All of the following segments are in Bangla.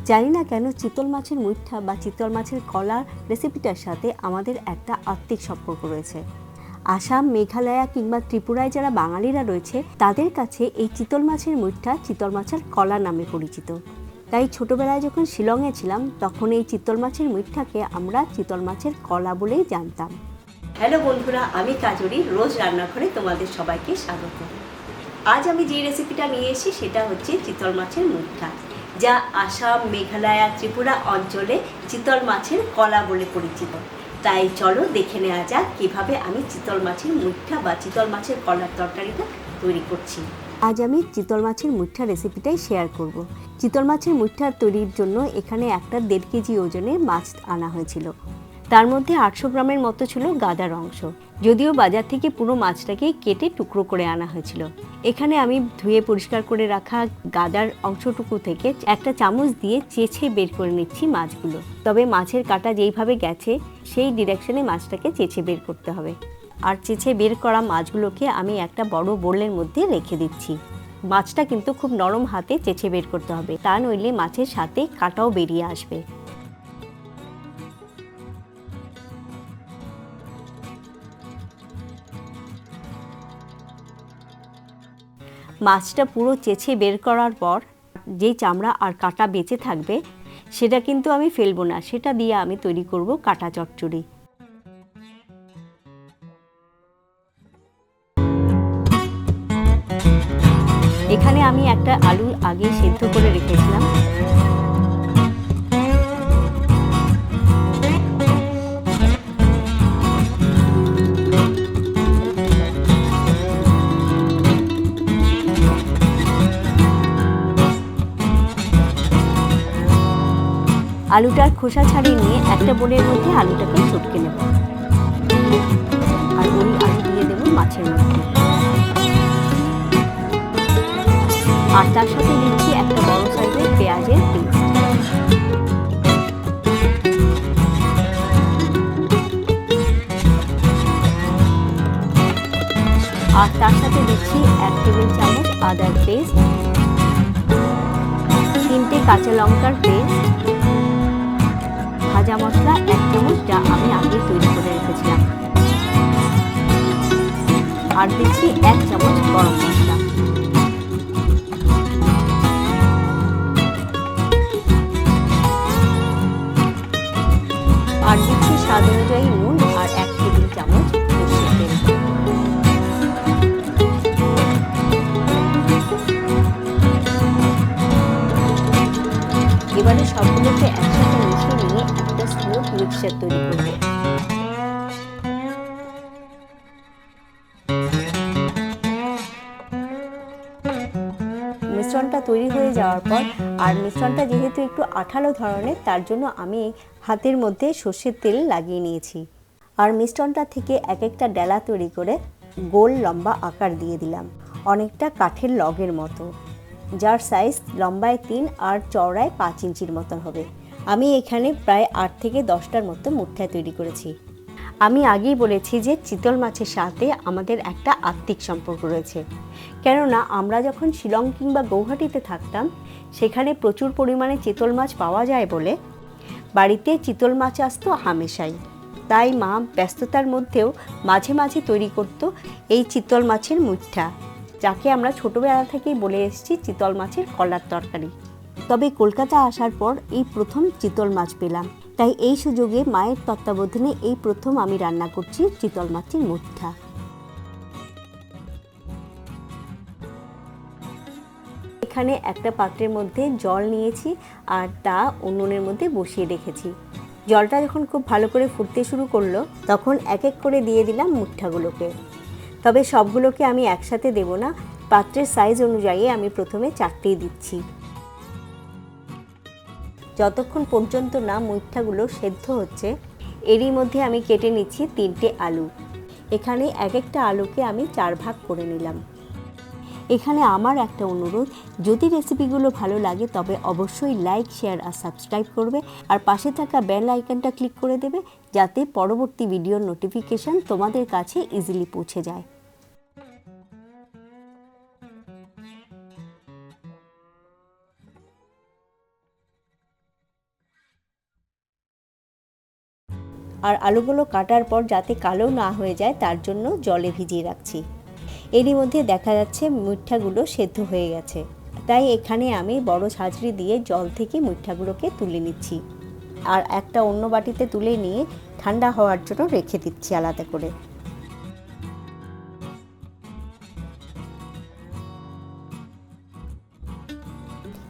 জানি না কেন চিতল মাছের মুইঠা বা চিতল মাছের কলার রেসিপিটার সাথে আমাদের একটা আত্মিক সম্পর্ক রয়েছে। আসাম, মেঘালয়া কিংবা ত্রিপুরায় যারা বাঙালিরা রয়েছে তাদের কাছে এই চিতল মাছের মুইঠা চিতল মাছের কলা নামে পরিচিত। তাই ছোটবেলায় যখন শিলংয়ে ছিলাম তখন এই চিতল মাছের মুইঠাকে আমরা চিতল মাছের কলা বলেই জানতাম। হ্যালো বন্ধুরা, আমি কাজরি, রোজ রান্নাঘরে তোমাদের সবাইকে স্বাগত। আজ আমি যে রেসিপিটা নিয়ে এসেছি সেটা হচ্ছে চিতল মাছের মুইঠা, যা আসাম, মেঘালয়া, ত্রিপুরা অঞ্চলে চিতল মাছের কলা বলে পরিচিত। তাই চলো দেখে নেওয়া যাক কীভাবে আমি চিতল মাছের মুইঠা বা চিতল মাছের কলার তরকারিটা তৈরি করছি। আজ আমি চিতল মাছের মুইঠা রেসিপিটাই শেয়ার করব। চিতল মাছের মুইঠা তৈরির জন্য এখানে একটা 1.5 কেজি ওজনের মাছ আনা হয়েছিল। তার মধ্যে 800 গ্রামের মতো ছিল গাদার অংশ, যদিও বাজার থেকে পুরো মাছটাকে কেটে টুকরো করে আনা হয়েছিল। এখানে আমি ধুয়ে পরিষ্কার করে রাখা গাদার অংশটুকু থেকে একটা চামচ দিয়ে চেঁচে বের করে নিচ্ছি মাছগুলো। তবে মাছের কাঁটা যেইভাবে গেছে সেই ডিরেকশনে মাছটাকে চেঁচে বের করতে হবে। আর চেঁচে বের করা মাছগুলোকে আমি একটা বড় বোলের মধ্যে রেখে দিচ্ছি। মাছটা কিন্তু খুব নরম হাতে চেঁচে বের করতে হবে, তা নইলে মাছের সাথে কাঁটাও বেরিয়ে আসবে। মাছটা পুরো চেঁচে বের করার পর যেই চামড়া আর কাঁটা বেঁচে থাকবে সেটা কিন্তু আমি ফেলবো না, সেটা দিয়ে আমি তৈরি করব কাঁটা চচ্চড়ি। এখানে আমি একটা আলু আগে সেদ্ধ করে রেখেছিলাম। আলুটার খোসা ছাড়িয়ে নিয়ে একটা বোলের মধ্যে আলুটাকে চটকে নেব, আর ওই আলু দিয়ে দেবো মাছের মধ্যে। আর তার সাথে দিচ্ছি একটা বড় সাইজের পেঁয়াজের পেস্ট। আর তার সাথে দিচ্ছি 1 টেবিল চামচ আদার পেস্ট, 3টে কাঁচা লঙ্কার পেস্ট, ভাজা মশলা 1 চামচ যা আমি আগে তৈরি করে রেখেছিলাম, আর দিচ্ছি 1 চামচ গরম মশলা। আর দিচ্ছি স্বাদ অনুযায়ী নুন আর 1 টেবিল চামচ সরষের তেল। এবারে সবগুলোকে একসাথে মিশিয়ে নিয়ে একটা স্মুথ মিক্সচার তৈরি করব। মিশ্রণটা তৈরি হয়ে যাওয়ার পর, আর মিশ্রণটা যেহেতু একটু আঠালো ধরনের, তার জন্য আমি হাতের মধ্যে সর্ষের তেল লাগিয়ে নিয়েছি। আর মিশ্রণটা থেকে এক একটা ডেলা তৈরি করে গোল লম্বা আকার দিয়ে দিলাম, অনেকটা কাঠের লগের মতো, যার সাইজ লম্বায় 3 আর চওড়ায় 5 ইঞ্চির মতন হবে। আমি এখানে প্রায় 8 থেকে 10টার মতো মুঠা তৈরি করেছি। আমি আগেই বলেছি যে চিতল মাছের সাথে আমাদের একটা আত্মিক সম্পর্ক রয়েছে, কেননা আমরা যখন শিলং কিংবা গৌহাটিতে থাকতাম সেখানে প্রচুর পরিমাণে চিতল মাছ পাওয়া যায় বলে বাড়িতে চিতল মাছ আসতো হামেশাই। তাই মা ব্যস্ততার মধ্যেও মাঝে মাঝে তৈরি করত এই চিতল মাছের মুইঠা, যাকে আমরা ছোটবেলা থেকেই বলে এসেছি চিতল মাছের কলার তরকারি। তবে কলকাতা আসার পর এই প্রথম চিতল মাছ পেলাম, তাই এই সুযোগে মায়ের তত্ত্বাবধানে এই প্রথম আমি রান্না করছি চিতল মাছের মুইঠা। এখানে একটা পাত্রের মধ্যে জল নিয়েছি আর তা উনুনের মধ্যে বসিয়ে রেখেছি। জলটা যখন খুব ভালো করে ফুটতে শুরু করলো তখন এক এক করে দিয়ে দিলাম মুঠাগুলোকে। তবে সবগুলোকে আমি একসাথে দেব না, পাত্রের সাইজ অনুযায়ী আমি প্রথমে 4টেই দিচ্ছি। যতক্ষণ পর্যন্ত না মুঠাগুলো সেদ্ধ হচ্ছে এরই মধ্যে আমি কেটে নিচ্ছি 3টে আলু। এখানে এক একটা আলুকে আমি 4 ভাগ করে নিলাম। এখানে আমার একটা অনুরোধ, যদি রেসিপিগুলো ভালো লাগে তবে অবশ্যই লাইক, শেয়ার আর সাবস্ক্রাইব করবে, আর পাশে থাকা বেল আইকনটা ক্লিক করে দেবে যাতে পরবর্তী ভিডিওর নোটিফিকেশন তোমাদের কাছে ইজিলি পৌঁছে যায়। আর আলুগুলো কাটার পর যাতে কালো না হয়ে যায় তার জন্য জলে ভিজিয়ে রাখছি। এরই মধ্যে দেখা যাচ্ছে মুইঠাগুলো সেদ্ধ হয়ে গেছে, তাই এখানে আমি বড় ঝাঁঝরি দিয়ে জল থেকে মুইঠাগুলোকে তুলে নিচ্ছি আর একটা অন্য বাটিতে তুলে নিয়ে ঠান্ডা হওয়ার জন্য রেখে দিচ্ছি আলাদা করে।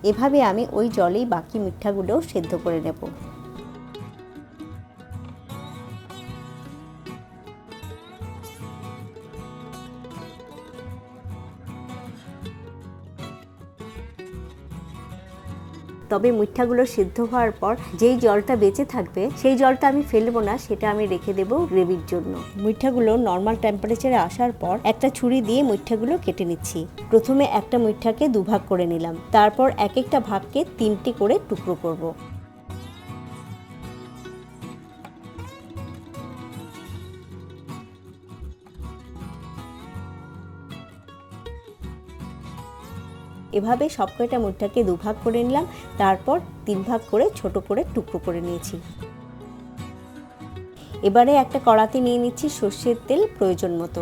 এভাবে আমি ওই জলেই বাকি মুইঠাগুলোও সেদ্ধ করে নেব। তবে মুইঠাগুলো সিদ্ধ হওয়ার পর যেই জলটা বেঁচে থাকবে সেই জলটা আমি ফেলবো না, সেটা আমি রেখে দেব গ্রেভির জন্য। মুইঠাগুলো নর্মাল টেম্পারেচারে আসার পর একটা ছুরি দিয়ে মুইঠাগুলো কেটে নিচ্ছি। প্রথমে একটা মুইঠাকে দুভাগ করে নিলাম, তারপর এক একটা ভাগকে 3টে করে টুকরো করব। এভাবে সব কয়টা মুইঠাকে দুভাগ করে নিলাম, তারপর 3 ভাগ করে ছোট করে টুকরো করে নিয়েছি। এবারে একটা কড়াতে নিয়ে নিচ্ছি সর্ষের তেল প্রয়োজন মতো।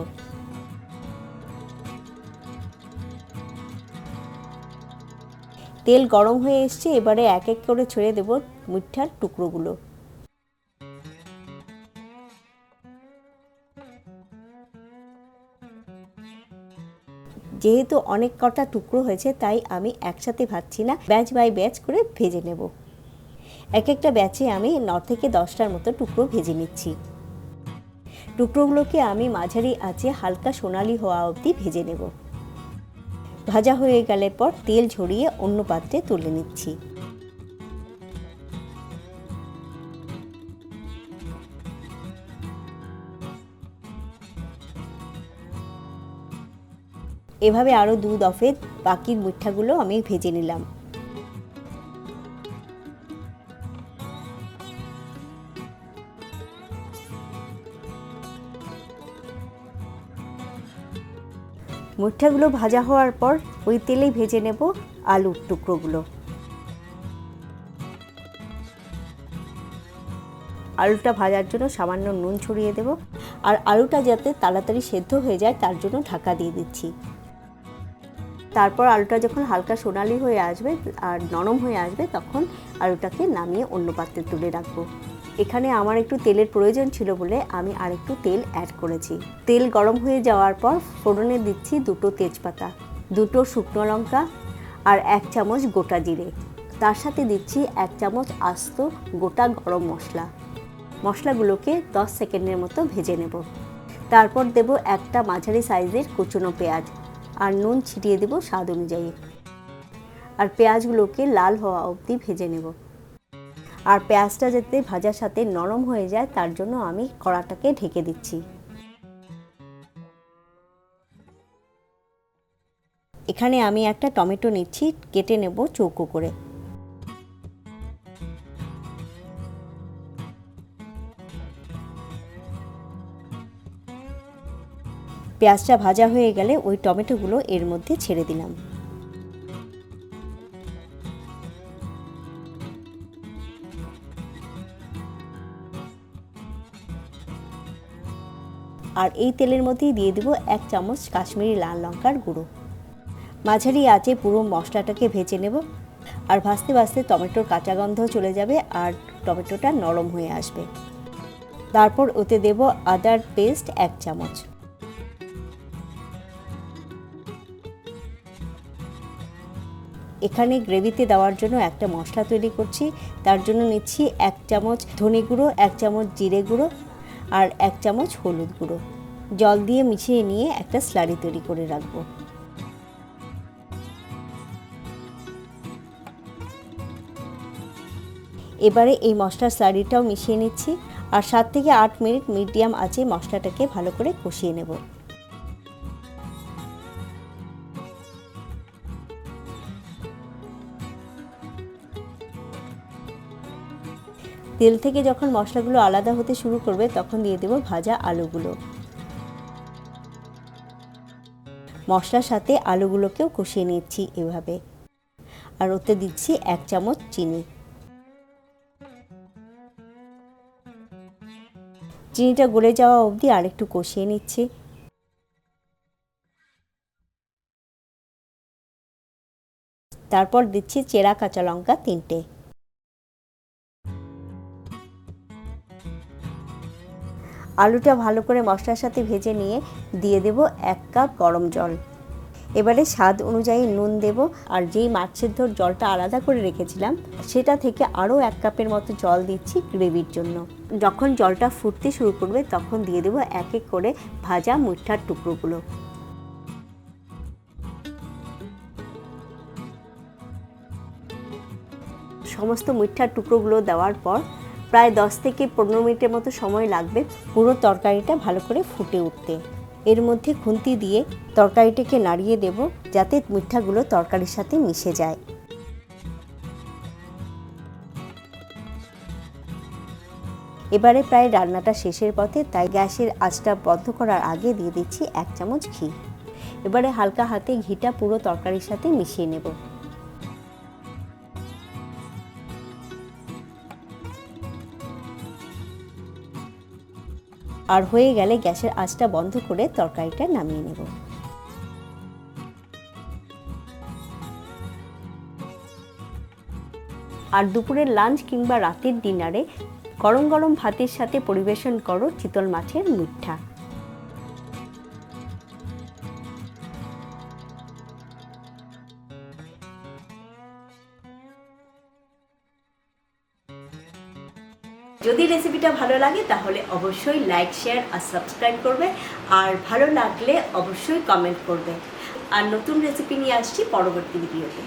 তেল গরম হয়ে এসছে, এবারে এক এক করে ছেড়ে দেব মুইঠার টুকরোগুলো। যেহেতু অনেক কটা টুকরো হয়েছে তাই আমি একসাথে ভাজছি না, ব্যাচ বাই ব্যাচ করে ভেজে নেব। এক একটা ব্যাচে আমি 9 থেকে 10টার মতো টুকরো ভেজে নিচ্ছি। টুকরোগুলোকে আমি মাঝারি আঁচে হালকা সোনালি হওয়া অবধি ভেজে নেব। ভাজা হয়ে গেলে পর তেল ঝরিয়ে অন্য পাত্রে তুলে নিচ্ছি। এভাবে আরও 2 দফে বাকি মুইঠাগুলো আমি ভেজে নিলাম। মুইঠাগুলো ভাজা হওয়ার পর ওই তেলেই ভেজে নেব আলুর টুকরোগুলো। আলুটা ভাজার জন্য সামান্য নুন ছড়িয়ে দেব, আর আলুটা যাতে তাড়াতাড়ি সেদ্ধ হয়ে যায় তার জন্য ঢাকা দিয়ে দিচ্ছি। তারপর আলুটা যখন হালকা সোনালি হয়ে আসবে আর নরম হয়ে আসবে তখন আলুটাকে নামিয়ে অন্য পাত্রে তুলে রাখবো। এখানে আমার একটু তেলের প্রয়োজন ছিল বলে আমি আরেকটু তেল অ্যাড করেছি। তেল গরম হয়ে যাওয়ার পর ফোড়নে দিচ্ছি 2টো তেজপাতা, 2টো শুকনো লঙ্কা আর 1 চামচ গোটা জিরে। তার সাথে দিচ্ছি 1 চামচ আস্ত গোটা গরম মশলা। মশলাগুলোকে 10 সেকেন্ডের মতো ভেজে নেব। তারপর দেব একটা মাঝারি সাইজের কুচনো পেঁয়াজ আর নুন ছিটিয়ে দেব স্বাদ অনুযায়ী। আর পেঁয়াজগুলোকে লাল হওয়া অবধি ভেজে নেব। আর পেঁয়াজটা যাতে ভাজার সাথে নরম হয়ে যায় তার জন্য আমি কড়াটাকে ঢেকে দিচ্ছি। এখানে আমি একটা টমেটো নিচ্ছি, কেটে নেব চৌকো করে। পেঁয়াজটা ভাজা হয়ে গেলে ওই টমেটোগুলো এর মধ্যে ছেড়ে দিলাম। আর এই তেলের মধ্যেই দিয়ে দেব 1 চামচ কাশ্মীরি লাল লঙ্কার গুঁড়ো। মাঝারি আঁচে পুরো মশলাটাকে ভেজে নেব, আর ভাজতে ভাজতে টমেটোর কাঁচা গন্ধ চলে যাবে আর টমেটোটা নরম হয়ে আসবে। তারপর ওতে দেব আদার পেস্ট 1 চামচ। এখানে গ্রেভিতে দেওয়ার জন্য একটা মশলা তৈরি করছি, তার জন্য নিচ্ছি 1 চামচ ধনে গুঁড়ো, 1 চামচ জিরে গুঁড়ো আর 1 চামচ হলুদ গুঁড়ো। জল দিয়ে মিশিয়ে নিয়ে একটা স্লারি তৈরি করে রাখবো। এবারে এই মশলার স্লারিটাও মিশিয়ে নিচ্ছি আর 7 থেকে 8 মিনিট মিডিয়াম আঁচে মশলাটাকে ভালো করে কষিয়ে নেব। তেল থেকে যখন মশলাগুলো আলাদা হতে শুরু করবে তখন দিয়ে দেব ভাজা আলুগুলো। মশলার সাথে আলুগুলোকেও কষিয়ে নিচ্ছি এভাবে। আর ওতে দিচ্ছি 1 চামচ চিনি। চিনিটা গলে যাওয়া অবধি আর একটু কষিয়ে নিচ্ছি। তারপর দিচ্ছি চেরা কাঁচা লঙ্কা 3টে। আলুটা ভালো করে মশলার সাথে ভেজে নিয়ে দিয়ে দেব 1 কাপ গরম জল। এবারে স্বাদ অনুযায়ী নুন দেব, আর যেই মাছ সেদ্ধর জলটা আলাদা করে রেখেছিলাম সেটা থেকে আরও 1 কাপের মতো জল দিচ্ছি গ্রেভির জন্য। যখন জলটা ফুটতে শুরু করবে তখন দিয়ে দেব এক এক করে ভাজা মুইঠার টুকরোগুলো। সমস্ত মুইঠার টুকরোগুলো দেওয়ার পর প্রায় 10 থেকে 15 মিনিটের মতো সময় লাগবে পুরো তরকারিটা ভালো করে ফুটে উঠতে। এর মধ্যে খুন্তি দিয়ে তরকারিটাকে নাড়িয়ে দেব যাতে মুইঠাগুলো তরকারির সাথে মিশে যায়। এবারে প্রায় রান্নাটা শেষের পথে, তাই গ্যাসের আঁচটা বন্ধ করার আগে দিয়ে দিচ্ছি 1 চামচ ঘি। এবারে হালকা হাতে ঘিটা পুরো তরকারির সাথে মিশিয়ে নেব। আর হয়ে গেলে গ্যাসের আঁচটা বন্ধ করে তরকারিটা নামিয়ে নেব। আর দুপুরের লাঞ্চ কিংবা রাতের ডিনারে গরম গরম ভাতের সাথে পরিবেশন করো চিতল মাছের মুইঠা। যদি রেসিপিটা ভালো লাগে তাহলে অবশ্যই লাইক, শেয়ার আর সাবস্ক্রাইব করবে, আর ভালো লাগলে অবশ্যই কমেন্ট করবে। আর নতুন রেসিপি নিয়ে আসছি পরবর্তী ভিডিওতে।